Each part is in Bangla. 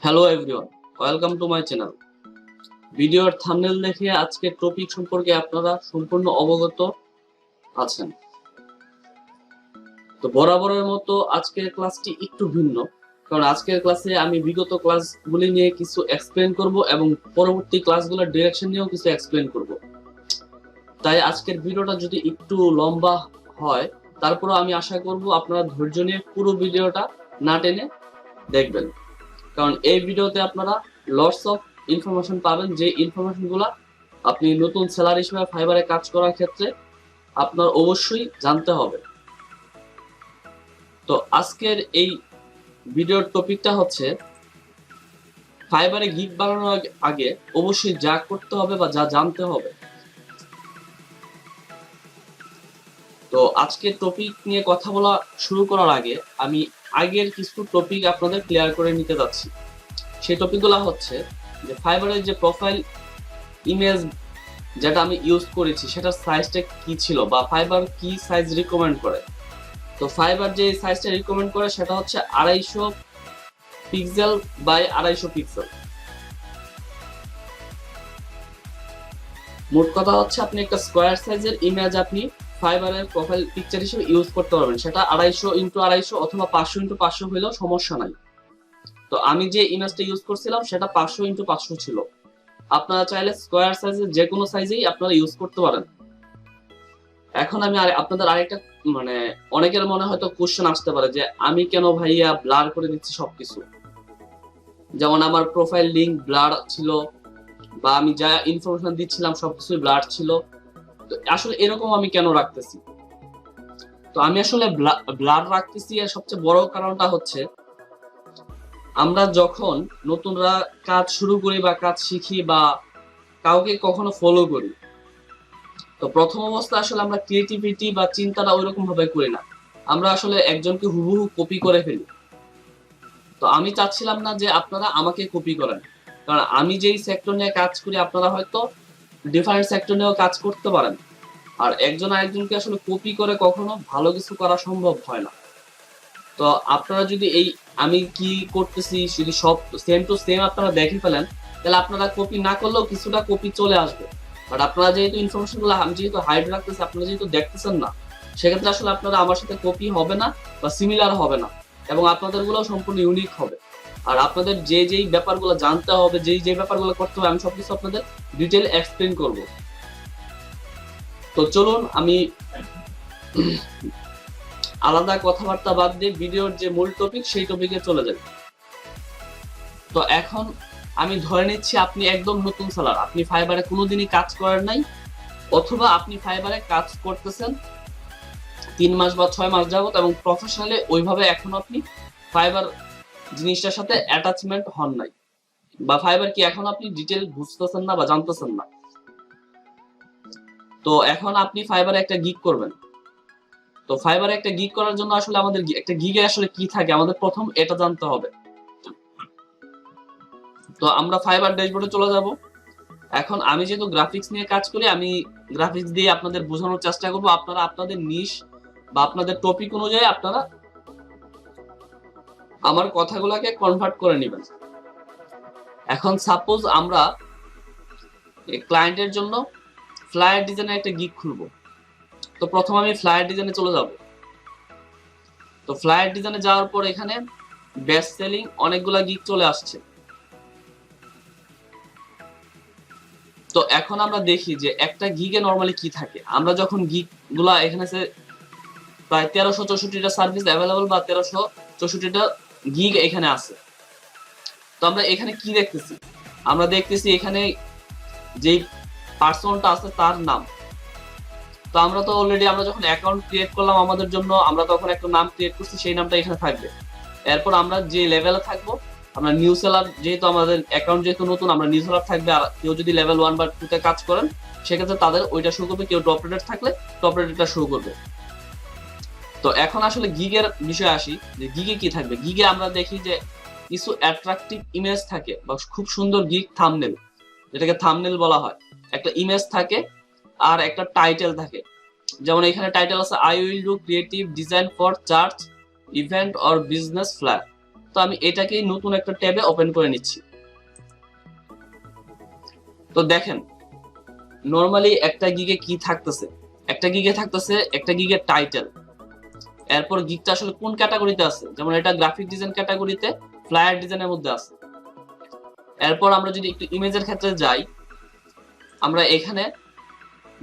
Hello everyone, welcome to my channel. ভিডিওর থাম্বনেল দেখে আজকের টপিক সম্পর্কে আপনারা সম্পূর্ণ অবগত আছেন। তো বরাবরের মতো আজকের ক্লাসটি একটু ভিন্ন, কারণ আজকের ক্লাসে আমি বিগত ক্লাসগুলি নিয়ে কিছু এক্সপ্লেন করব এবং পরবর্তী ক্লাসগুলোর ডিরেকশন নিয়েও কিছু এক্সপ্লেন করব। তাই আজকের ভিডিওটা যদি একটু লম্বা হয়, তারপরও আমি আশা করব আপনারা ধৈর্য নিয়ে পুরো ভিডিওটা না টেনে দেখবেন, কারণ এই ভিডিওতে আপনারা লটস অফ ইনফরমেশন পাবেন, যে ইনফরমেশনগুলো আপনি নতুন সেলার হিসেবে ফাইবারে কাজ করার ক্ষেত্রে আপনার অবশ্যই জানতে হবে। তো আজকের এই ভিডিওর টপিকটা হচ্ছে ফাইবারে গিগ বানানোর আগে অবশ্যই যা করতে হবে বা যা জানতে হবে। তো আজকের টপিক নিয়ে কথা বলা শুরু করার আগে আমি আগের কিছু টপিক আপনাদের ক্লিয়ার করে নিতে যাচ্ছি। সেই টপিকগুলো হচ্ছে যে ফাইবারের যে প্রোফাইল ইমেজ যেটা আমি ইউজ করেছি সেটার সাইজটা কি ছিল বা ফাইবার কি সাইজ রিকমেন্ড করে। তো ফাইবার যে সাইজটা রিকমেন্ড করে সেটা হচ্ছে 250 পিক্সেল বাই 250 পিক্সেল। মোট কথা হচ্ছে আপনি একটা স্কোয়ার সাইজের ইমেজ আপনি ফাইবারের প্রোফাইল পিকচার হিসেবে ইউজ করতে পারবেন, সেটা 250x250 অথবা 500x500 হলেও সমস্যা নাই। তো আমি যে ইমেজটা ইউজ করছিলাম সেটা 500x500 ছিল। আপনারা চাইলে স্কোয়ার সাইজের যে কোনো সাইজেই আপনারা ইউজ করতে পারেন। এখন আমি আপনাদের আরেকটা অনেকের মনে হয়তো কোশ্চেন আসতে পারে যে আমি কেন ভাইয়া ব্লার করে দিচ্ছি সবকিছু, যেমন আমার প্রোফাইল লিংক ব্লার ছিল বা আমি যা ইনফরমেশন দিচ্ছিলাম সবকিছু ব্লার ছিল। তো আসলে এরকম আমি কেন রাখতেছি? তো আমি আসলে ব্লার রাখতেছি এর সবচেয়ে বড় কারণটা হচ্ছে আমরা যখন নতুনরা কাজ শুরু করি বা কাজ শিখি বা কাউকে কখনো ফলো করি, তো প্রথম অবস্থা আসলে আমরা ক্রিয়েটিভিটি বা চিন্তাটা ওইরকম ভাবে করি না, আমরা আসলে একজনকে হুবহু কপি করে ফেলি। তো আমি চাচ্ছিলাম না যে আপনারা আমাকে কপি করেন, কারণ আমি যেই সেক্টর নিয়ে কাজ করি আপনারা হয়তো ডিফারেন্ট সেক্টর নিয়েও কাজ করতে পারেন, আর একজন আরেকজনকে আসলে কপি করে কখনো ভালো কিছু করা সম্ভব হয় না। তো আপনারা যদি এই আমি কি করতেছি যদি সব সেম টু সেম আপনারা দেখে ফেলেন, তাহলে আপনারা কপি না করলেও কিছুটা কপি চলে আসবে। বাট আপনারা যেহেতু ইনফরমেশন গুলো আমি যেহেতু হাইড রাখতেছি, আপনারা যেহেতু দেখতেছেন না, সেক্ষেত্রে আসলে আপনারা আমার সাথে কপি হবে না বা সিমিলার হবে না, এবং আপনাদের গুলো সম্পূর্ণ ইউনিক হবে। আর আপনাদের যে যেই ব্যাপারগুলো জানতে হবে, যেই যে ব্যাপারগুলো করতে হবে, আমি সবকিছু আপনাদের ডিটেল এক্সপ্লেন করব। তো চলুন আমি আলাদা কথাবার্তা বাদ দিয়ে ভিডিওর যে মূল টপিক সেই টপিকে চলে যাই। তো এখন আমি ধরে নিচ্ছি আপনি একদম নতুন সেলার, আপনি ফাইবারে কোনোদিনই কাজ করেন নাই, অথবা আপনি ফাইবারে কাজ করতেছেন 3 মাস বা 6 মাস যাবত এবং প্রফেশনালি ওইভাবে এখন আপনি ফাইবার জিনিসটার সাথে অ্যাটাচমেন্ট হন নাই, বা ফাইবার কি এখন আপনি ডিটেল বুঝতেছেন না বা জানতেছেন না। তো এখন আপনি ফাইবারে একটা গিগ করবেন। তো ফাইবারে একটা গিগ করার জন্য আসলে আমাদের একটা গিগে আসলে কি থাকে আমাদের প্রথম এটা জানতে হবে। তো আমরা ফাইবার ড্যাশবোর্ডে চলে যাব। এখন আমি যেহেতু গ্রাফিক্স নিয়ে কাজ করি, আমি গ্রাফিক্স দিয়ে আপনাদের বোঝানোর চেষ্টা করব, আপনারা আপনাদের নিশ বা আপনাদের টপিক অনুযায়ী আপনারা আমার কথাগুলোকে কনভার্ট করে নেবেন। এখন সাপোজ আমরা ক্লায়েন্টের জন্য ফ্লায়ার ডিজাইনের একটা গিগ খুলবো। তো প্রথম আমি ফ্লায়ার ডিজাইনে চলে যাব। তো ফ্লায়ার ডিজাইনে যাওয়ার পর এখানে বেস্ট সেলিং অনেকগুলা গিগ চলে আসছে। তো এখন আমরা দেখি যে একটা গিগে নরমালি কি থাকে। আমরা যখন গিগ গুলা এখানে প্রায় 1364টা সার্ভিস অ্যাভেলেবল বা 1364টা গিগ এখানে আছে। তো আমরা এখানে কি দেখতেছি? আমরা দেখতেছি এখানে যেই পার্সনটা আছে তার নাম। তো আমরা তো অলরেডি আমরা যখন অ্যাকাউন্ট ক্রিয়েট করলাম আমাদের জন্য, আমরা তখন একটা নাম ক্রিয়েট করছি, সেই নামটা এখানে থাকবে। এরপর আমরা যে লেভেলে থাকবো, আমরা নিউ সেলার যেহেতু আমাদের অ্যাকাউন্ট যেহেতু নতুন, আমরা নিউ সেলার থাকবে। আর কেউ যদি লেভেল 1 বা 2 তে কাজ করেন সেক্ষেত্রে তাদের ওইটা শো করবে, কেউ টপ রেটেড থাকলে টপ রেটেডটা শো করবে। তো এখন আসলে গিগের বিষয়ে আসি, যে গিগে কি থাকবে। গিগে আমরা দেখি যে কিছু অ্যাট্রাকটিভ ইমেজ থাকে বা খুব সুন্দর গিগ থাম্বনেল, যেটাকে থাম্বনেল বলা হয়। একটা ইমেজ থাকে আর একটা টাইটেল থাকে। যেমন এখানে টাইটেল আছে I will do creative design for church event or business flat. তো আমি এটাকেই নতুন একটা ট্যাবে ওপেন করে নিচ্ছি। তো দেখেন নরমালি একটা গিগে কি থাকতেছে, একটা গিগে থাকতেছে একটা গিগের টাইটেল, এরপর গিগটা আসলে কোন ক্যাটাগরিতে আছে, যেমন এটা গ্রাফিক ডিজাইন ক্যাটাগরিতে ফ্লায়ার ডিজাইনের মধ্যে আছে। এরপর আমরা যদি একটু ইমেজের ক্ষেত্রে যাই, আমরা এখানে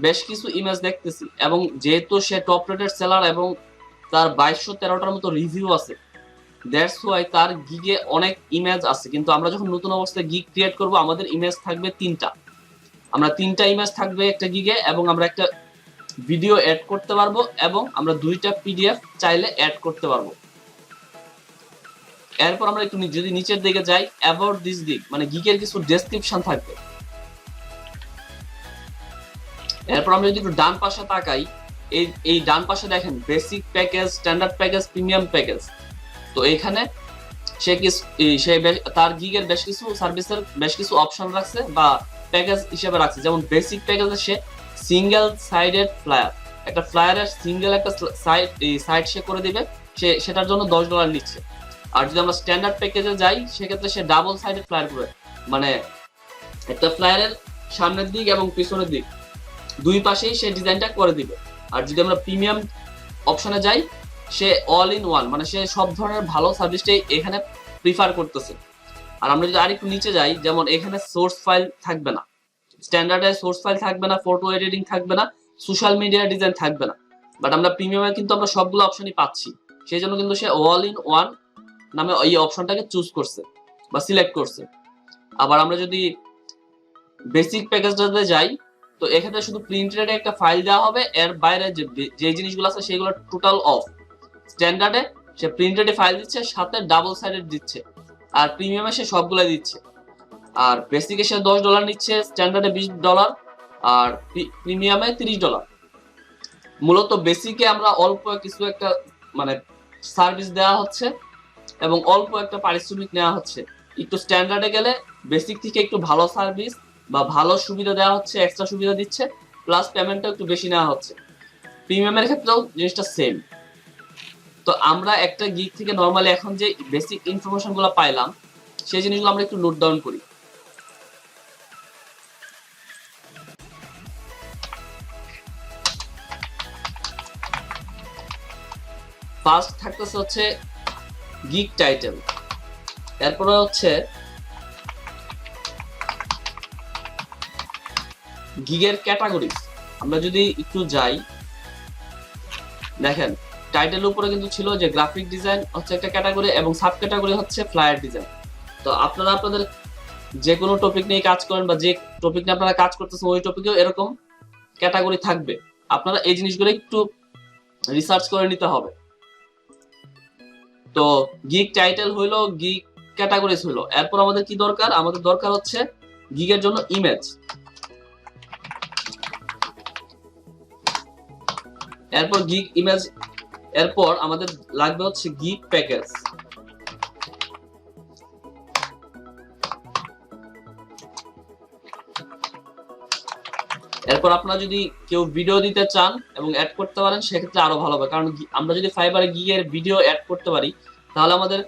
বেশ কিছু ইমেজ দেখতেছি, এবং যেহেতু সে টপ রেটেড সেলার এবং তার 2213টার মতো রিভিউ আছে, দ্যাটস ওয়াই তার গিগে অনেক ইমেজ আছে। কিন্তু আমরা যখন নতুন অবস্থায় গিগ ক্রিয়েট করব আমাদের ইমেজ থাকবে 3টা, আমরা 3টা ইমেজ থাকবে একটা গিগে, এবং আমরা একটা ভিডিও অ্যাড করতে পারবো, এবং আমরা 2টা পিডিএফ চাইলে অ্যাড করতে পারবো। এরপর আমরা একটু যদি নিচের দিকে যাই, অ্যাবাউট দিস গিগ মানে গিগের কিছু ডেসক্রিপশন থাকবে। এরপর আমরা যদি একটু ডান পাশে তাকাই, এই ডান পাশে দেখেন basic package, standard package, premium package. তো এখানে সে তার গিগের বেশ কিছু সার্ভিসের বেশ কিছু অপশন রাখছে বা প্যাকেজ হিসেবে রাখছে। যেমন বেসিক প্যাকেজে সে সিঙ্গেল সাইডেড ফ্লায়ার, একটা ফ্লায়ারের সিঙ্গেল একটা সাইড সে করে দিবে, সেটার জন্য $10 নিচ্ছে। আর যদি আমরা স্ট্যান্ডার্ড প্যাকেজে যাই সেক্ষেত্রে সে ডাবল সাইডেড ফ্লায়ার করে, মানে একটা ফ্লায়ারের সামনের দিক এবং পিছনের দিক দুই পাশেই সে ডিজাইনটা করে দিবে। আর যদি আমরা প্রিমিয়াম অপশনে যাই, সে অল ইন ওয়ান, মানে সে সব ধরনের ভালো সার্ভিসটাই এখানে প্রিফার করতেছে। আর আমরা যদি আরেকটু নিচে যাই, যেমন এখানে সোর্স ফাইল থাকবে না, স্ট্যান্ডার্ডে সোর্স ফাইল থাকবে না, ফটো এডিটিং থাকবে না, সোশ্যাল মিডিয়া ডিজাইন থাকবে না। বাট আমরা প্রিমিয়ামে কিন্তু আমরা সবগুলো অপশনই পাচ্ছি, সেই জন্য কিন্তু সে অল ইন ওয়ান নামে এই অপশনটাকে চুজ করছে বা সিলেক্ট করছে। আবার আমরা যদি বেসিক প্যাকেজটাতে যাই, তো এখানে শুধু প্রিন্টেড একটা ফাইল দেওয়া হবে, এর বাইরে যে জিনিসগুলো আছে সেগুলো টোটাল অফ। স্ট্যান্ডার্ডে সে প্রিন্টেড ফাইল দিচ্ছে, সাথে ডাবল সাইডেড দিচ্ছে, আর প্রিমিয়ামে সে সবগুলো দিচ্ছে। আর বেসিকে সে $10 নিচ্ছে, স্ট্যান্ডার্ডে $20, আর প্রিমিয়ামে $30। মূলত বেসিকে আমরা অল্প কিছু একটা মানে সার্ভিস দেওয়া হচ্ছে এবং অল্প একটা পারিশ্রমিক নেওয়া হচ্ছে। একটু স্ট্যান্ডার্ডে গেলে বেসিক থেকে একটু ভালো সার্ভিস বা ভালো সুবিধা দেওয়া হচ্ছে, এক্সট্রা সুবিধা দিচ্ছে, প্লাস পেমেন্টটা একটু বেশি নেওয়া হচ্ছে। প্রিমিয়ামের ক্ষেত্রেও জিনিসটা সেম। তো আমরা একটা গিগ থেকে নরমালি এখন যে বেসিক ইনফরমেশন গুলো পাইলাম, সেই জিনিসগুলো আমরা একটু নোট ডাউন করি। ফার্স্ট থাকতেছে হচ্ছে গিগ টাইটেল, এরপরে হচ্ছে গিগের ক্যাটাগরি। আমরা যদি একটু যাই, দেখেন টাইটেলের উপরে কিন্তু ছিল যে গ্রাফিক ডিজাইন হচ্ছে একটা ক্যাটাগরি এবং সাব ক্যাটাগরি হচ্ছে ফ্লায়ার ডিজাইন। তো আপনারা আপনাদের যে কোনো টপিক নিয়ে কাজ করেন বা যে টপিক নিয়ে আপনারা কাজ করতেছেন ওই টপিকেও এরকম ক্যাটাগরি থাকবে, আপনারা এই জিনিসগুলো একটু রিসার্চ করে নিতে হবে। তো গিগ টাইটেল হইলো, গিগ ক্যাটাগরিজ হইলো, এরপর আমাদের কি দরকার, আমাদের দরকার হচ্ছে গিগের জন্য ইমেজ। এরপর গিগ ইমেজ, এরপর আমাদের লাগবে হচ্ছে গিগ প্যাকেজ। এরপর আপনারা যদি কেউ ভিডিও দিতে চান এবং অ্যাড করতে পারেন সেক্ষেত্রে আরো ভালো হবে, কারণ আমরা যদি ফাইবারে গিগের ভিডিও অ্যাড করতে পারি তাহলে আমাদের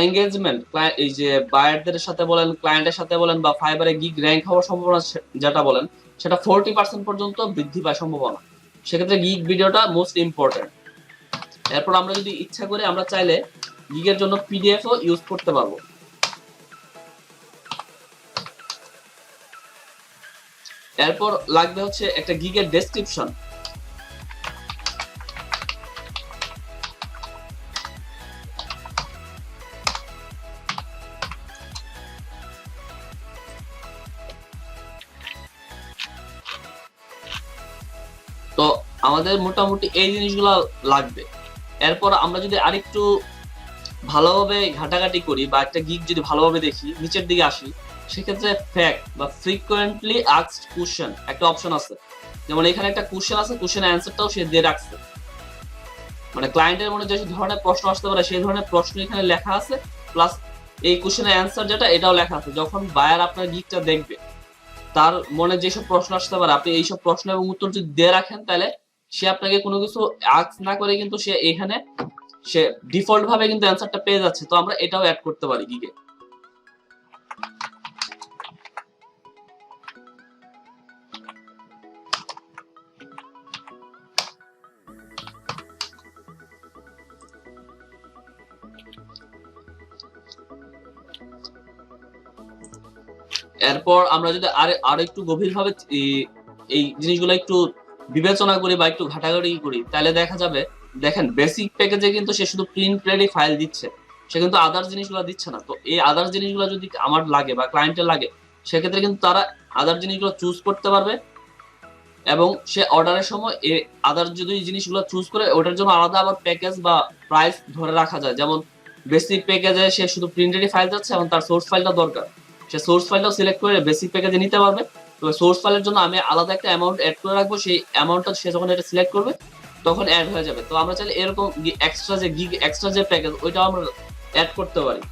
এঙ্গেজমেন্ট, এই যে বায়ারদের সাথে বলেন, ক্লায়েন্টের সাথে বলেন, বা ফাইবারে গিগ র্যাঙ্ক হওয়ার সম্ভাবনা যেটা বলেন সেটা 40% পর্যন্ত বৃদ্ধি পায় সম্ভাবনা। সেক্ষেত্রে গিগ ভিডিওটা মোস্ট ইম্পর্টেন্ট। এরপর আমরা যদি ইচ্ছা করে আমরা চাইলে গিগের জন্য পিডিএফও ইউজ করতে পারবো। এরপর লাগবে হচ্ছে একটা গিগের ডেসক্রিপশন। তো আমাদের মোটামুটি এই জিনিসগুলো লাগবে। এরপর আমরা যদি আরেকটু ভালোভাবে ঘাটাঘাটি করি বা একটা গিগ যদি ভালোভাবে দেখি, নিচের দিকে আসি, সেক্ষেত্রে ফ্যাক্ট বা ফ্রিকোয়েন্টলি আস্কড কোশ্চেন একটা অপশন আছে। যেমন এখানে একটা কোশ্চেন আছে, কোশ্চেনের অ্যান্সারটাও সে দিয়ে রাখছে, মানে ক্লায়েন্টের মনে যে ধরনের প্রশ্ন আসতে পারে সেই ধরনের প্রশ্ন এখানে লেখা আছে, প্লাস এই কোশ্চেনের অ্যান্সার যেটা এটাও লেখা আছে। যখন বায়ার আপনার গিগটা দেখবে তার মনে যেসব প্রশ্ন আসতে পারে, আপনি এইসব প্রশ্ন এবং উত্তর যদি দিয়ে রাখেন তাহলে সে আপনাকে কোনো কিছু আস্ক না করে কিন্তু সে এখানে সে ডিফল্ট ভাবে কিন্তু অ্যান্সারটা পেয়ে যাচ্ছে, তো আমরা এটাও অ্যাড করতে পারি গিগে। এরপর আমরা যদি আরো একটু গভীরভাবে এই জিনিসগুলো একটু বিবেচনা করি বা একটু ঘাটাঘাটি করি, তাহলে দেখা যাবে, দেখেন বেসিক প্যাকেজে কিন্তু সে শুধু প্রিন্ট রেডি ফাইল দিচ্ছে, সে কিন্তু আদার্স জিনিসগুলো দিচ্ছে না। তো এই আদার্স জিনিসগুলো যদি আমার লাগে বা ক্লায়েন্টের লাগে, সেক্ষেত্রে কিন্তু তারা আদার জিনিসগুলো চুজ করতে পারবে, এবং সে অর্ডারের সময় এই আদার যদি জিনিসগুলো চুজ করে ওটার জন্য আলাদা আবার প্যাকেজ বা প্রাইস ধরে রাখা যায়। যেমন বেসিক প্যাকেজে সে শুধু প্রিন্ট রেডি ফাইল যাচ্ছে এবং তার সোর্স ফাইলটা দরকার, সে সোর্স ফাইলটাও সিলেক্ট করে বেসিক প্যাকেজে নিতে পারবে। তো সোর্স ফাইলের জন্য আমি আলাদা একটা অ্যামাউন্ট অ্যাড করে রাখবো, সেই অ্যামাউন্টটা সে যখন এটা সিলেক্ট করবে তখন অ্যাড হয়ে যাবে। তো আমরা চাইলে এরকম এক্সট্রা যে প্যাকেজ ওইটাও আমরা অ্যাড করতে পারি।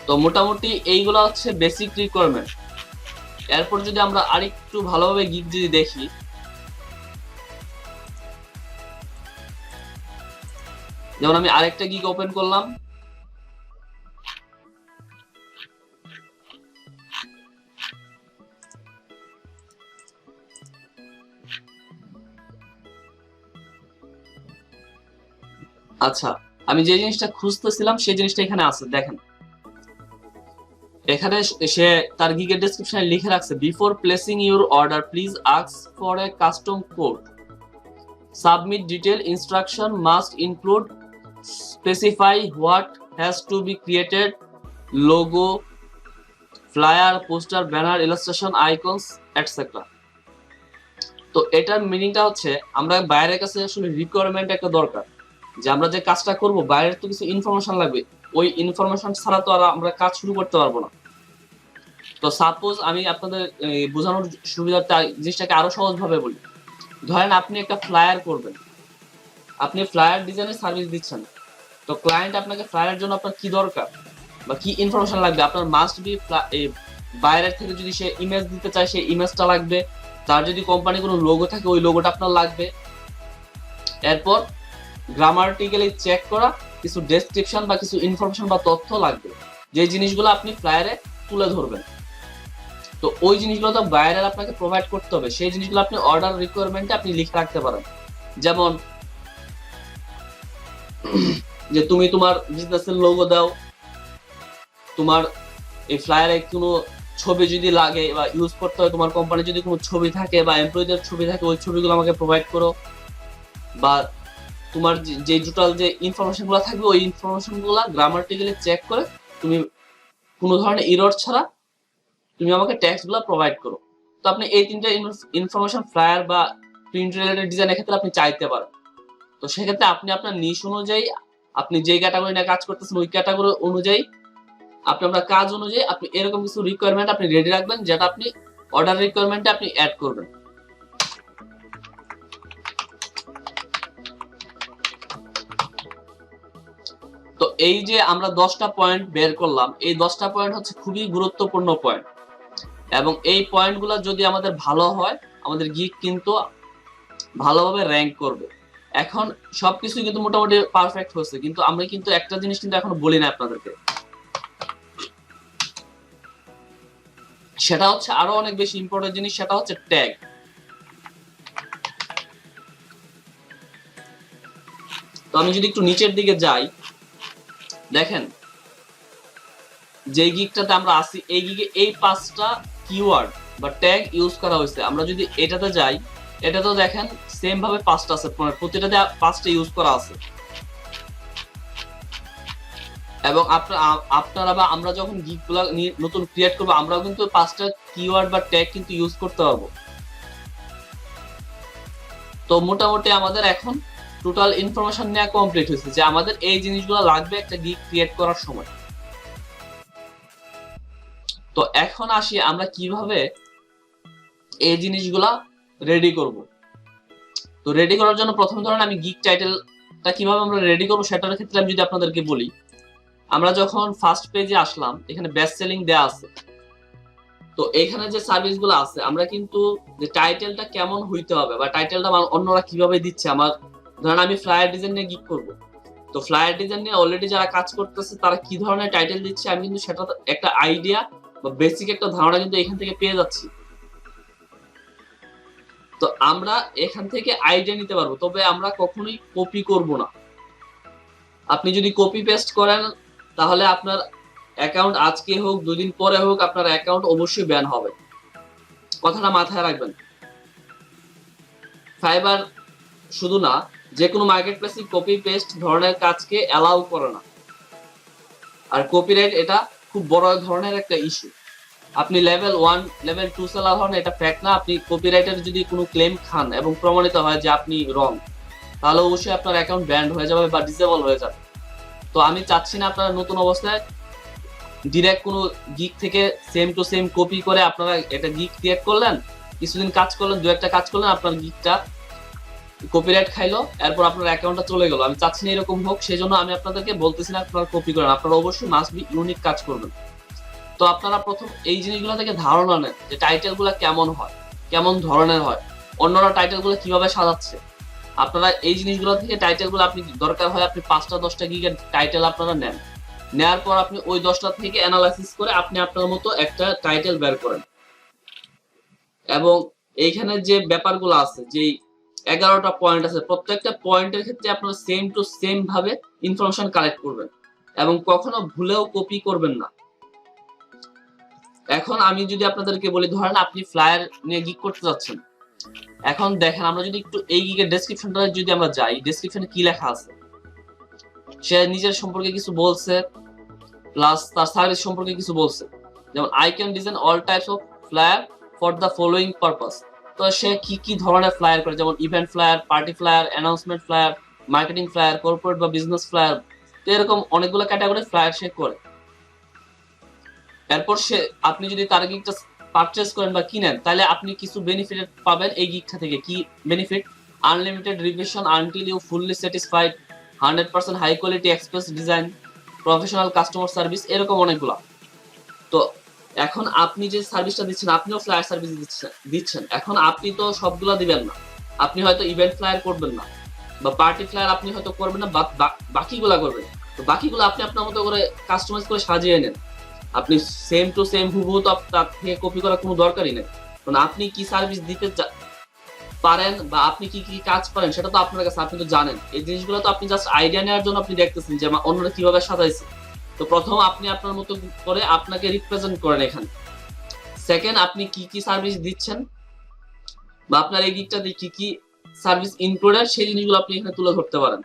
তো মোটামুটি এইগুলো হচ্ছে বেসিক রিকোয়ারমেন্ট। এরপর যদি আমরা আরেকটু ভালোভাবে গিগ যদি দেখি, যেমন আমি আরেকটা গিগ ওপেন করলাম, আচ্ছা আমি যে জিনিসটা খুঁজতেছিলাম সেই জিনিসটা এখানে আছে। দেখেন এখানে সে তার গিগের ডেসক্রিপশনে লিখে রাখছে, before placing your order please ask for a custom code, submit detail instruction must include specify what has to B created, logo, flyer, poster, banner, illustration, icons etcetera. তো এটার মিনিংটা হচ্ছে আমরা বাইরের কাছে আসলে রিকোয়ারমেন্ট একটা দরকার, যে আমরা যে কাজটা করব বাইরের তো কিছু ইনফরমেশন লাগবে, ওই ইনফরমেশন ছাড়া তো আর আমরা কাজ শুরু করতে পারবো না। তো সাপোজ আমি আপনাদের বোঝানোর সুবিধার্থে জিনিসটাকে আরো সহজ ভাবে বলি। ধরেন আপনি একটা ফ্লায়ার করবেন, আপনি ফ্লায়ার ডিজাইনের সার্ভিস দিচ্ছেন, তো ক্লায়েন্ট আপনাকে ফ্লায়ারের জন্য আপনার কি দরকার বা কি ইনফরমেশন লাগবে, আপনার মাস্ট বি বাইরের থেকে যদি সে ইমেজ দিতে চায় সেই ইমেজটা লাগবে, তার যদি কোম্পানি কোনো লোগো থাকে ওই লোগোটা আপনার লাগবে, এরপর গ্রামাটিক্যালি চেক করা কিছু ডেসক্রিপশন বা কিছু ইনফরমেশন বা তথ্য লাগবে, যে জিনিসগুলো আপনি ফ্লায়ারে তুলে ধরবেন। তো ওই জিনিসগুলো তো বাইরের আপনাকে প্রোভাইড করতে হবে, সেই জিনিসগুলো আপনি অর্ডার রিকোয়ারমেন্টে আপনি লিখে রাখতে পারেন। যেমন যে তুমি তোমার বিজনেসের লোগো দাও, তোমার এই ফ্লায়ারে কোনো ছবি যদি লাগে বা ইউজ করতে হয়, তোমার কোম্পানি যদি কোনো ছবি থাকে বা এমপ্লয়ীদের ছবি থাকে ওই ছবিগুলো আমাকে প্রোভাইড করো, বা তোমার যে টোটাল যে ইনফরমেশন গুলো থাকবে ওই ইনফরমেশন গুলো গ্রামাটিক্যালি চেক করে তুমি কোনো ধরনের এরর ছাড়া তুমি আমাকে টেক্সট গুলো প্রোভাইড করো। তো আপনি এই তিনটা ইনফরমেশন ফ্লায়ার বা প্রিন্ট রিলেটেড ডিজাইনের ক্ষেত্রে আপনি চাইতে পারেন। তো সেক্ষেত্রে আপনি আপনার নিশ অনুযায়ী, আপনি যে ক্যাটাগরি নিয়ে কাজ করতেছেন ওই ক্যাটাগরি অনুযায়ী আপনার কাজ অনুযায়ী আপনি এরকম কিছু রিকোয়ারমেন্ট আপনি রেডি রাখবেন, যেটা আপনি অর্ডার রিকোয়ারমেন্টে আপনি অ্যাড করবেন। তো এই যে আমরা 10টা পয়েন্ট বের করলাম, এই 10টা পয়েন্ট হচ্ছে খুবই গুরুত্বপূর্ণ পয়েন্ট, এবং এই পয়েন্টগুলো যদি আমাদের ভালো হয় আমাদের গিগ কিন্তু ভালোভাবে র্যাঙ্ক করবে। এখন সবকিছু কিন্তু মোটামুটি পারফেক্ট হচ্ছে, কিন্তু আমরা কিন্তু একটা জিনিস কিন্তু এখনো বলি না আপনাদেরকে, সেটা হচ্ছে আরো অনেক বেশি ইম্পর্টেন্ট জিনিস, সেটা হচ্ছে ট্যাগ। তো আমি যদি একটু নিচের দিকে যাই, দেখেন যে গিগটাতে আমরা আসি এই গিগে এই 5টা কিওয়ার্ড বা ট্যাগ ইউজ করা হয়েছে। আমরা যদি এটাতে যাই, এটাতেও দেখেন সেম ভাবে 5টা আছে, প্রতিটাতে 5টা ইউজ করা আছে। এবং আপনারা বা আমরা যখন গিগগুলো নতুন ক্রিয়েট করবো আমরাও কিন্তু 5টা কিওয়ার্ড বা ট্যাগ কিন্তু ইউজ করতে পারবো। তো মোটামুটি আমাদের এখন টোটাল ইনফরমেশন নেওয়া কমপ্লিট হয়েছে যে আমাদের এই জিনিসগুলো লাগবে একটা গিগ ক্রিয়েট করার সময়। তো এখন আসি আমরা কিভাবে এই জিনিসগুলা রেডি করব। তো রেডি করার জন্য প্রথম ধরেন আমি গিগ টাইটেলটা কিভাবে আমরা রেডি করবো সেটার ক্ষেত্রে আমি যদি আপনাদেরকে বলি, আমরা যখন ফার্স্ট পেজে আসলাম এখানে বেস্ট সেলিং দেয়া আছে, তো এখানে যে সার্ভিসগুলো আছে আমরা কিন্তু যে টাইটেলটা কেমন হইতে হবে বা টাইটেলটা অন্যরা কিভাবে দিচ্ছে, আমার ধরেন আমি ফ্লায়ার ডিজাইন নিয়ে গিগ করব, তো ফ্লায়ার ডিজাইন নিয়ে অলরেডি যারা কাজ করতেছে তারা কি ধরনের টাইটেল দিচ্ছে আমি কিন্তু সেটা একটা আইডিয়া বা বেসিক একটা ধারণা কিন্তু এখান থেকে পেয়ে যাচ্ছি। তো আমরা এখান থেকে আইডিয়া নিতে পারবো, তবে আমরা কখনোই কপি করব না। আপনি যদি কপি পেস্ট করেন তাহলে আপনার অ্যাকাউন্ট আজকে হোক 2 দিন পরে হোক আপনার অ্যাকাউন্ট অবশ্যই ব্যান হবে, কথাটা মাথায় রাখবেন। ফাইবার শুধু না, যে কোনো মার্কেট প্লেসে কপি পেস্ট ধরনের কাজকে অ্যালাউ করে না। আর কপিরাইট এটা খুব বড় ধরনের একটা ইস্যু। আপনি লেভেল 1 লেভেল 2 সেলার হন এটা ফ্যাক্ট না, আপনি কপিরাইটের যদি কোনো ক্লেম খান এবং প্রমাণিত হয় যে আপনি রং, তাহলে অবশ্যই আপনার অ্যাকাউন্ট ব্যান্ড হয়ে যাবে বা ডিসেবল হয়ে যাবে। তো আমি চাচ্ছি না আপনারা নতুন অবস্থায় ডিরেক্ট কোনো গিগ থেকে সেম টু সেম কপি করে আপনারা একটা গিগ ক্রিয়েট করলেন, কিছুদিন কাজ করলেন, 2-1টা কাজ করলেন, আপনার গিগটা কপিরাইট খাইলো, এরপর আপনার অ্যাকাউন্টটা চলে গেল। আমি চাচ্ছি না এরকম হোক, সেজন্য আমি আপনাদেরকে বলতেছি না আপনারা কপি করেন, আপনারা অবশ্যই মাস্ট বি ইউনিক কাজ করবেন। তো আপনারা প্রথম এই জিনিসগুলো থেকে ধারণা নেন যে টাইটেলগুলো কেমন হয়, কেমন ধরনের হয়, অন্যরা টাইটেলগুলো কিভাবে সাজাচ্ছে। আপনারা এই জিনিসগুলো থেকে টাইটেলগুলো আপনি দরকার হয় আপনি 5টা-10টা গিগের টাইটেল আপনারা নেন, নেওয়ার পর আপনি ওই 10টা থেকে অ্যানালাইসিস করে আপনি আপনার মতো একটা টাইটেল বের করেন। এবং এইখানে যে ব্যাপারগুলো আছে, যে 11টা পয়েন্ট আছে, প্রত্যেকটা পয়েন্টের ক্ষেত্রে আপনারা সেম টু সেম ভাবে ইনফরমেশন কালেক্ট করবেন এবং কখনো ভুলেও কপি করবেন না। এখন আমি যদি আপনাদেরকে বলি, ধরেন আপনি ফ্লায়ার নিয়ে গিগ করতে যাচ্ছেন, এখন দেখেন আমরা যদি একটু এই গিগের ডেসক্রিপশনটা যদি আমরা যাই, ডেসক্রিপশনে কি লেখা আছে, সে নিজের সম্পর্কে কিছু বলছে প্লাস তার সার্ভিস সম্পর্কে কিছু বলছে, যেমন I can design all types of flyer for the following purpose. তো সে কি কি ধরনের ফ্লায়ার করে, যেমন event flyer, party flyer, announcement flyer, marketing flyer, corporate বা বিজনেস ফ্লায়ার, তো এরকম অনেকগুলো ক্যাটাগরি ফ্লায়ার সে করে। এরপর সে আপনি যদি তার গিগটা পারচেজ করেন বা কিনেন, তাহলে আপনি কিছু বেনিফিট পাবেন এই গিগটা থেকে। কি benefit? Unlimited revision until you fully satisfied, 100% high quality express design, professional customer service, এরকম অনেকগুলো। তো এখন আপনি যে সার্ভিসটা দিচ্ছেন, আপনিও ফ্লায়ার সার্ভিস দিচ্ছেন, এখন আপনি তো সবগুলা দিবেন না, আপনি হয়তো ইভেন্ট ফ্লায়ার করবেন না বা পার্টি ফ্লায়ার আপনি হয়তো করবেন না, বাকিগুলা করবেন। তো বাকিগুলো আপনি আপনার মতো করে কাস্টমাইজ করে সাজিয়ে নেন। আপনি সেম টু সেম হুবহু তো তার থেকে কপি করার কোনো দরকারই নেই, কারণ আপনি কি সার্ভিস দিতে পারেন বা আপনি কি কি কাজ করেন সেটা তো আপনার কাছে, আপনি তো জানেন। এই জিনিসগুলো তো আপনি জাস্ট আইডিয়া নেওয়ার জন্য আপনি দেখতেছেন যে অন্যরা কিভাবে সাজাইছে। তো প্রথম আপনি আপনার মতো করে আপনাকে রিপ্রেজেন্ট করেন এখানে। সেকেন্ড, আপনি কি কি সার্ভিস দিচ্ছেন বা আপনার এই গিগটাতে কি কি সার্ভিস ইনক্লুডেড সেই জিনিসগুলো আপনি এখানে তুলে ধরতে পারেন।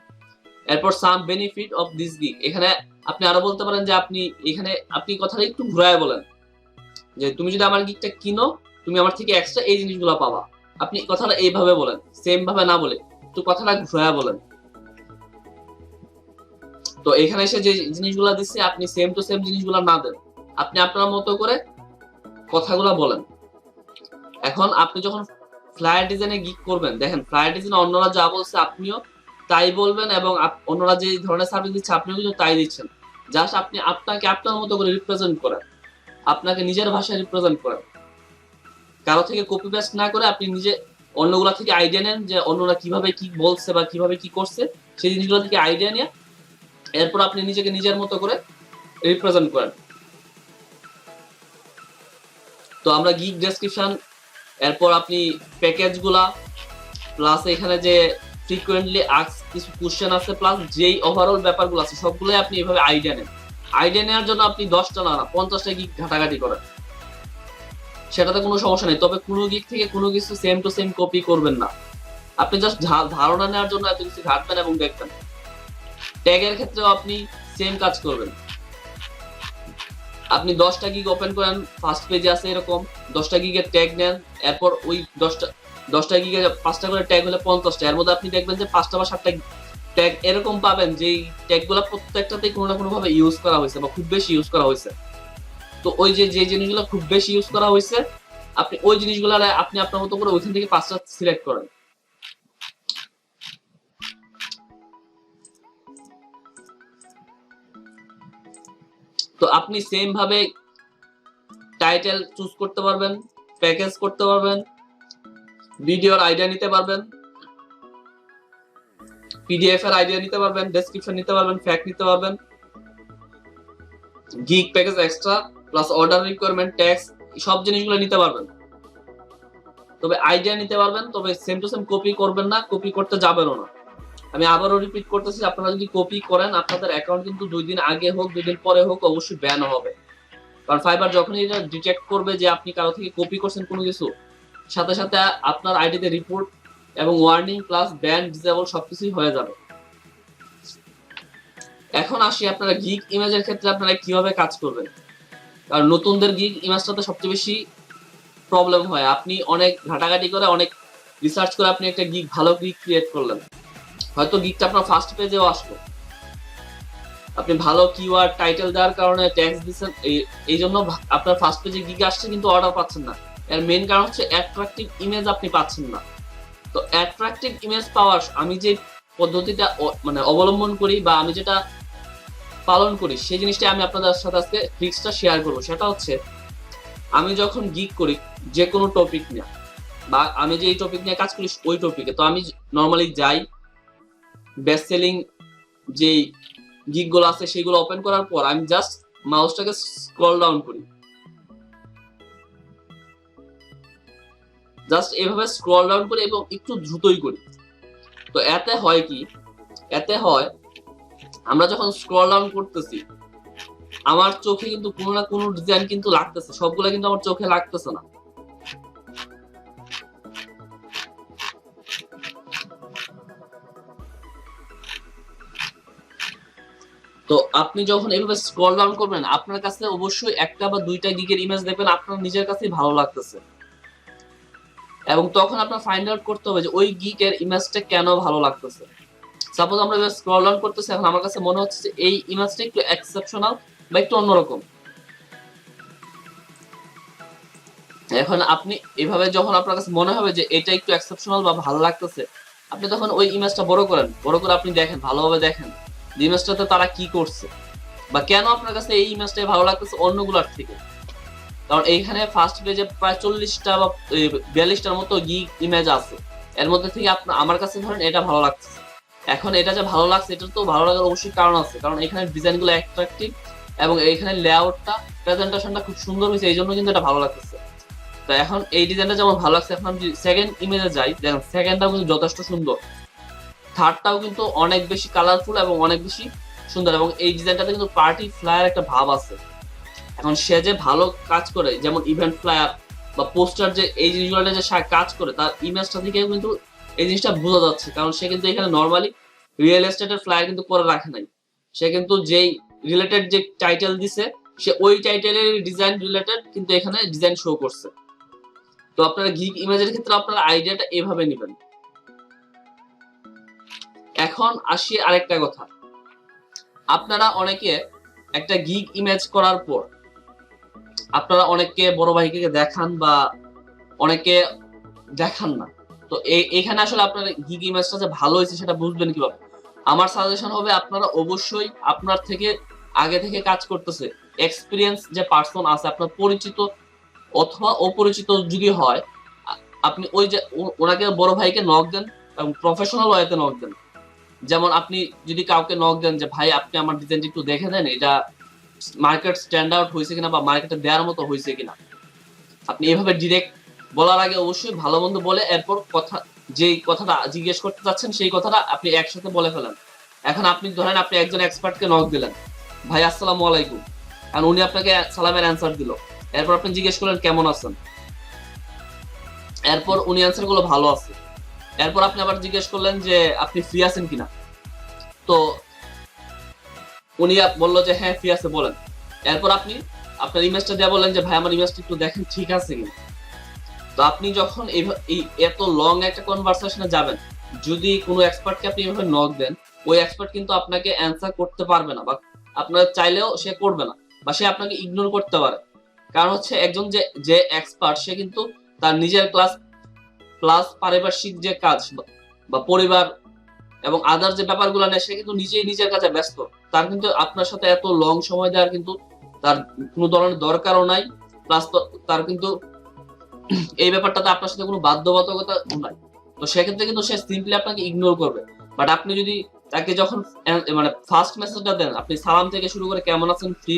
এরপর সাম বেনিফিট অফ দিস গিগ, এখানে আপনি আরো বলতে পারেন যে আপনি এখানে আপনি কথাটা একটু ঘুরায় বলেন যে তুমি যদি আমার গিগটা কিনো তুমি আমার থেকে এক্সট্রা এই জিনিসগুলো পাবা। আপনি কথাটা এইভাবে বলেন, সেম ভাবে না বলে একটু কথাটা ঘুরায় বলেন। তো এখানে এসে যে জিনিসগুলো দিচ্ছে আপনি সেম টু সেম জিনিসগুলো না দেন, আপনি আপনার মতো করে কথাগুলো বলেন। এখন আপনি যখন ফ্লায়ার ডিজাইনে গিগ করবেন, দেখেন ফ্লায়ার ডিজাইনে অন্যরা যা বলছে আপনিও তাই বলবেন এবং অন্যরা যে ধরনের সার্ভিস দিচ্ছে আপনিও কিন্তু তাই দিচ্ছেন। জাস্ট আপনি আপনাকে আপনার মতো করে রিপ্রেজেন্ট করেন, আপনাকে নিজের ভাষায় রিপ্রেজেন্ট করেন। কারো থেকে কপি পেস্ট না করে আপনি নিজে অন্যগুলা থেকে আইডিয়া নেন যে অন্যরা কিভাবে কি বলছে বা কিভাবে কি করছে, সেই জিনিসগুলো থেকে আইডিয়া নিয়ে এরপর আপনি নিজেকে নিজের মতো করে রিপ্রেজেন্ট করেন। তো আমরা গিগ ডেসক্রিপশন, এরপর আপনি প্যাকেজগুলা, প্লাস এখানে যে ফ্রিকোয়েন্টলি আস্ক কিছু কোশ্চেন আছে, প্লাস যেই ওভারঅল ব্যাপারগুলো আছে সবগুলোই আপনি এভাবে আইডিয়া নেন। আইডিয়া নেওয়ার জন্য আপনি 10টা না 50টা গিগ ঘাটাঘাটি করেন, সেটাতে কোনো সমস্যা নেই। তবে কোনো গিগ থেকে কোনো কিছু সেম টু সেম কপি করবেন না। আপনি জাস্ট ধারণা নেওয়ার জন্য এত কিছু ঘাটবেন এবং দেখবেন। ট্যাগের ক্ষেত্রেও আপনি সেম কাজ করবেন। আপনি 10টা গিগ ওপেন করেন, ফার্স্ট পেজে আছে এরকম 10টা গিগের ট্যাগ নেন, এরপর ওই 10টা গিগে 5টা করে ট্যাগ হলে 50টা, এর মধ্যে আপনি দেখবেন যে 5টা বা 7টা ট্যাগ এরকম পাবেন যেই ট্যাগগুলো প্রত্যেকটাতেই কোনো না কোনো ভাবে ইউজ করা হয়েছে বা খুব বেশি ইউজ করা হয়েছে। তো ওই যে যে জিনিসগুলো খুব বেশি ইউজ করা হয়েছে আপনি ওই জিনিসগুলো আপনি আপনার মতো করে ওইখান থেকে 5টা সিলেক্ট করেন। তো আপনি সেম ভাবে টাইটেল চুজ করতে পারবেন, প্যাকেজ করতে পারবেন, ভিডিওর আইডিয়া নিতে পারবেন, পিডিএফ এর আইডিয়া নিতে পারবেন, ডেসক্রিপশন নিতে পারবেন, ফ্যাক্ট নিতে পারবেন, gig package extra plus order requirement tax সব জিনিসগুলো নিতে পারবেন। তবে আইডিয়া নিতে পারবেন, তবে সেম টু সেম কপি করবেন না, কপি করতে যাবেনও না। আমি আবারও রিপিট করতেছি, আপনারা যদি কপি করেন আপনাদের অ্যাকাউন্ট কিন্তু 2 দিন আগে হোক 2 দিন পরে হোক অবশ্যই ব্যান হবে। কারণ ফাইবার যখনই এটা ডিটেক্ট করবে যে আপনি কারো থেকে কপি করছেন কোনো কিছু, সাথে সাথে আপনার আইডিতে রিপোর্ট এবং ওয়ার্নিং প্লাস ব্যান ডিসেবল সবকিছুই হয়ে যাবে। এখন আসি আপনারা গিগ ইমেজের ক্ষেত্রে আপনারা কিভাবে কাজ করবেন। কারণ নতুনদের গিগ ইমেজটাতে সবচেয়ে বেশি প্রবলেম হয়। আপনি অনেক ঘাটাঘাটি করে অনেক রিসার্চ করে আপনি একটা গিগ ভালো গিগ ক্রিয়েট করলেন, হয়তো গিগটা আপনার ফার্স্ট পেজেও আসলো, আপনি ভালো কিওয়ার্ড টাইটেল দেওয়ার কারণে ট্যাক্স দিচ্ছেন, এই জন্য আপনার ফার্স্ট পেজে গিগ আসছে কিন্তু অর্ডার পাচ্ছেন না। এর মেইন কারণ হচ্ছে অ্যাট্রাকটিভ ইমেজ আপনি পাচ্ছেন না। তো অ্যাট্রাকটিভ ইমেজ পাওয়ার আমি যে পদ্ধতিটা মানে অবলম্বন করি বা আমি যেটা পালন করি সেই জিনিসটা আমি আপনাদের সাথে আজকে ট্রিক্সটা শেয়ার করবো। সেটা হচ্ছে আমি যখন গিগ করি যে কোনো টপিক নিয়ে বা আমি যে এই টপিক নিয়ে কাজ করি ওই টপিকে, তো আমি নর্মালি যাই বেস্ট সেলিং যে গিগ গুলো আছে সেগুলো ওপেন করার পর আমি জাস্ট মাউসটাকে স্ক্রল ডাউন করি, জাস্ট এভাবে স্ক্রল ডাউন করি এবং একটু দ্রুতই করি। তো এতে হয় কি, এতে হয় আমরা যখন স্ক্রল ডাউন করতেছি আমার চোখে কিন্তু কোনো না কোনো ডিজাইন কিন্তু লাগতেছে, সবগুলা কিন্তু আমার চোখে লাগতেছে না। তো আপনি যখন এইভাবে স্ক্রল ডাউন করবেন আপনার কাছে অবশ্যই একটা বা দুইটা গিগের ইমেজ দেখবেন আপনার নিজের কাছেই ভালো লাগতেছে, এবং তখন আপনার ফাইন্ড আউট করতে হবে যে ওই গিগের ইমেজটা কেন ভালো লাগতেছে। সাপোজ আমরা স্ক্রল ডাউন করতেছি, এখন আমার কাছে মনে হচ্ছে যে এই ইমেজটা একটু এক্সেপশনাল বা একটু অন্যরকম। এখন আপনি এভাবে যখন আপনার কাছে মনে হবে যে এটা একটু এক্সেপশনাল বা ভালো লাগতেছে, আপনি তখন ওই ইমেজটা বড় করেন, বড় করে আপনি দেখেন, ভালোভাবে দেখেন ইমেজটাতে তারা কি করছে বা কেন আপনার কাছে এই ইমেজটাই ভালো লাগতেছে অন্যগুলোর থেকে। কারণ এইখানে ফার্স্ট পেজে প্রায় 40টা বা 42টার মতো গিগ ইমেজ আছে, এর মধ্যে থেকে আপনার আমার কাছে ধরেন এটা ভালো লাগছে। এখন এটা যে ভালো লাগছে এটার তো ভালো লাগার অবশ্যই কারণ আছে, কারণ এখানে ডিজাইনগুলো অ্যাট্রাকটিভ এবং এইখানে লেআউটটা প্রেজেন্টেশনটা খুব সুন্দর হয়েছে, এই জন্য কিন্তু এটা ভালো লাগতেছে। তো এখন এই ডিজাইনটা যেমন ভালো লাগছে, এখন আমি যদি সেকেন্ড ইমেজে যাই দেখেন সেকেন্ডটাও কিন্তু যথেষ্ট সুন্দর, থার্ডটাও কিন্তু অনেক বেশি কালারফুল এবং অনেক বেশি সুন্দর, এবং এই ডিজাইনটাতে কিন্তু পার্টি ফ্লায়ার একটা ভাব আছে। এখন সে যে ভালো কাজ করে যেমন ইভেন্ট ফ্লায়ার বা পোস্টার, যে এই জিনিসগুলো যে কাজ করে তার ইমেজটা থেকেও কিন্তু এই জিনিসটা বোঝা যাচ্ছে, কারণ সে কিন্তু এখানে নর্মালি রিয়েল এস্টেটের ফ্লায়ার কিন্তু করে রাখে নাই, সে কিন্তু যেই রিলেটেড যে টাইটেল দিছে সে ওই টাইটেলের ডিজাইন রিলেটেড কিন্তু এখানে ডিজাইন শো করছে। তো আপনারা গিগ ইমেজের ক্ষেত্রে আপনারা আইডিয়াটা এভাবে নেবেন। এখন আসি আরেকটা কথা, আপনারা অনেকে একটা গিগ ইমেজ করার পর আপনারা অনেককে বড় ভাইকে দেখান বা অনেকে দেখান না। তো এখানে আসলে আপনার গিগ ইমেজটা যে ভালো হয়েছে সেটা বুঝবেন কিভাবে? আমার সাজেশন হবে আপনারা অবশ্যই আপনার থেকে আগে থেকে কাজ করতেছে এক্সপিরিয়েন্স যে পার্সন আছে আপনার পরিচিত অথবা অপরিচিত যদি হয়, আপনি ওই যে ওনাকে বড় ভাইকে নক দেন এবং প্রফেশনাল ওয়েতে নক দেন। যেমন আপনি যদি কাউকে নক দেন যে ভাই আপনি আমার ডিজাইনটা একটু দেখে দেন, এটা মার্কেট স্ট্যান্ড আউট হয়েছে কিনা বা মার্কেটে দেওয়ার মতো হয়েছে কিনা, আপনি এভাবে ডিরেক্ট বলার আগে অবশ্যই ভালো মন্দ বলে এরপর কথা যেই কথাটা জিজ্ঞেস করতে চাচ্ছেন সেই কথাটা আপনি একসাথে বলে ফেলেন। এখন আপনি ধরেন আপনি একজন এক্সপার্টকে নক দিলেন, ভাই আসসালামু আলাইকুম, আর উনি আপনাকে সালামের অ্যান্সার দিল, এরপর আপনি জিজ্ঞেস করলেন কেমন আছেন, এরপর উনি অ্যান্সার গুলো ভালো আছে, এরপর আপনি আবার জিজ্ঞেস করলেন যে আপনি ফ্রি আছেন কিনা, তো উনি বললো যে হ্যাঁ ফ্রি আছে বলেন, এরপর আপনি আপনার ইমেজটা দিয়ে বললেন যে ভাই আমার ইমেজটা একটু দেখেন ঠিক আছে কিনা। তো আপনি যখন এই এত লং একটা কনভারসেশনে যাবেন, যদি কোনো এক্সপার্টকে আপনি এভাবে নক দেন ওই এক্সপার্ট কিন্তু আপনাকে অ্যান্সার করতে পারবে না বা আপনার চাইলেও সে করবে না বা সে আপনাকে ইগনোর করতে পারে। কারণ হচ্ছে একজন যে এক্সপার্ট সে কিন্তু তার নিজের ক্লাস প্লাস পারিপার্শ্বিক যে কাজ বা পরিবার এবং আদার যে ব্যাপারগুলো নেয় সে কিন্তু নিজেই নিজের কাছে ব্যস্ত, তার কিন্তু আপনার সাথে এত লং সময় দেওয়ার কিন্তু তার কোনো ধরনের দরকারও নাই প্লাস তার কিন্তু এই ব্যাপারটাতে আপনার সাথে কোনো বাধ্যবাধকতা নাই। তো সেক্ষেত্রে কিন্তু সে সিম্পলি আপনাকে ইগনোর করবে। বাট আপনি যদি তাকে যখন মানে ফার্স্ট মেসেজটা দেন, আপনি সালাম থেকে শুরু করে কেমন আছেন, ফ্রি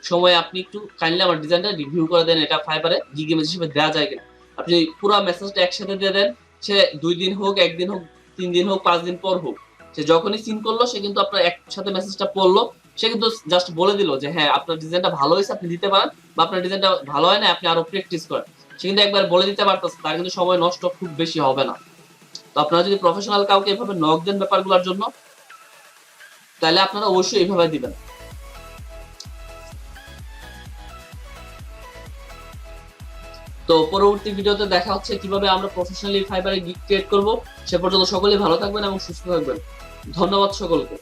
সময়ে আপনি একটু কাইন্ডলি আমার ডিজাইনটা রিভিউ করে দেন, এটা ফাইবারে গিগ ইমেজ হিসেবে দেওয়া যায় কিনা। আপনি পুরো মেসেজটা একসাথে দিয়ে দেন, সে 2 দিন হোক, 1 দিন হোক, 3 দিন হোক, 5 দিন পর হোক, সে যখনই সিন করলো সে কিন্তু আপনার একসাথে মেসেজটা পড়লো, সে কিন্তু জাস্ট বলে দিল যে হ্যাঁ আপনার ডিজাইনটা ভালো হয়েছে, আপনি দিতে পারেন, বা আপনার ডিজাইনটা ভালো হয় না, আপনি আরো প্র্যাকটিস করেন। সে কিন্তু একবার বলে দিতে পারতেছে, তার কিন্তু সময় নষ্ট খুব বেশি হবে না। তো আপনারা যদি প্রফেশনাল কাউকে এভাবে নক দেন ব্যাপারগুলোর জন্য, তাহলে আপনারা অবশ্যই এইভাবে দিবেন। তো পরবর্তী ভিডিওতে দেখা হচ্ছে কিভাবে আমরা প্রফেশনালি ফাইবারে গিগ ক্রিয়েট করব। সে পর্যন্ত সকলেই ভালো থাকবেন এবং সুস্থ থাকবেন। ধন্যবাদ সকলকে।